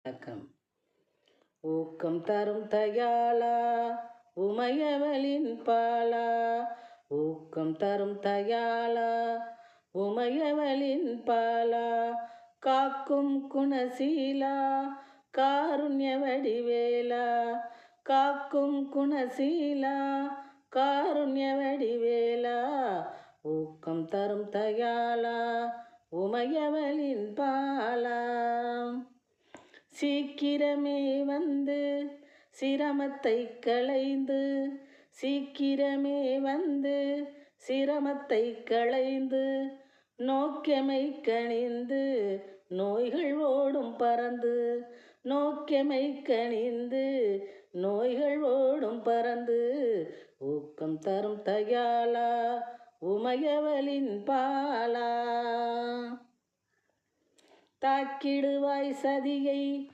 வணக்கம். ஊக்கம் தரும் தயாளா உமையவளின் பாலா, ஊக்கம் தரும் தயாளா உமையவளின் பாலா, காக்கும் குணசீலா காருண்ய வடிவேலா, காக்கும் குணசீலா காருண்ய வடிவேலா, ஊக்கம் தரும் தயாளா உமையவளின் பாலா. சீக்கிரமே வந்து சிரமத்தை களைந்து, சீக்கிரமே வந்து சிரமத்தை களைந்து, நோக்கமை கணிந்து நோய்கள் ஓடும் பறந்து, நோக்கமை கணிந்து நோய்கள் ஓடும் பறந்து, ஊக்கம் தரும் தயாளா உமையவளின் பாலா. தாக்கிடுவாய் சதியை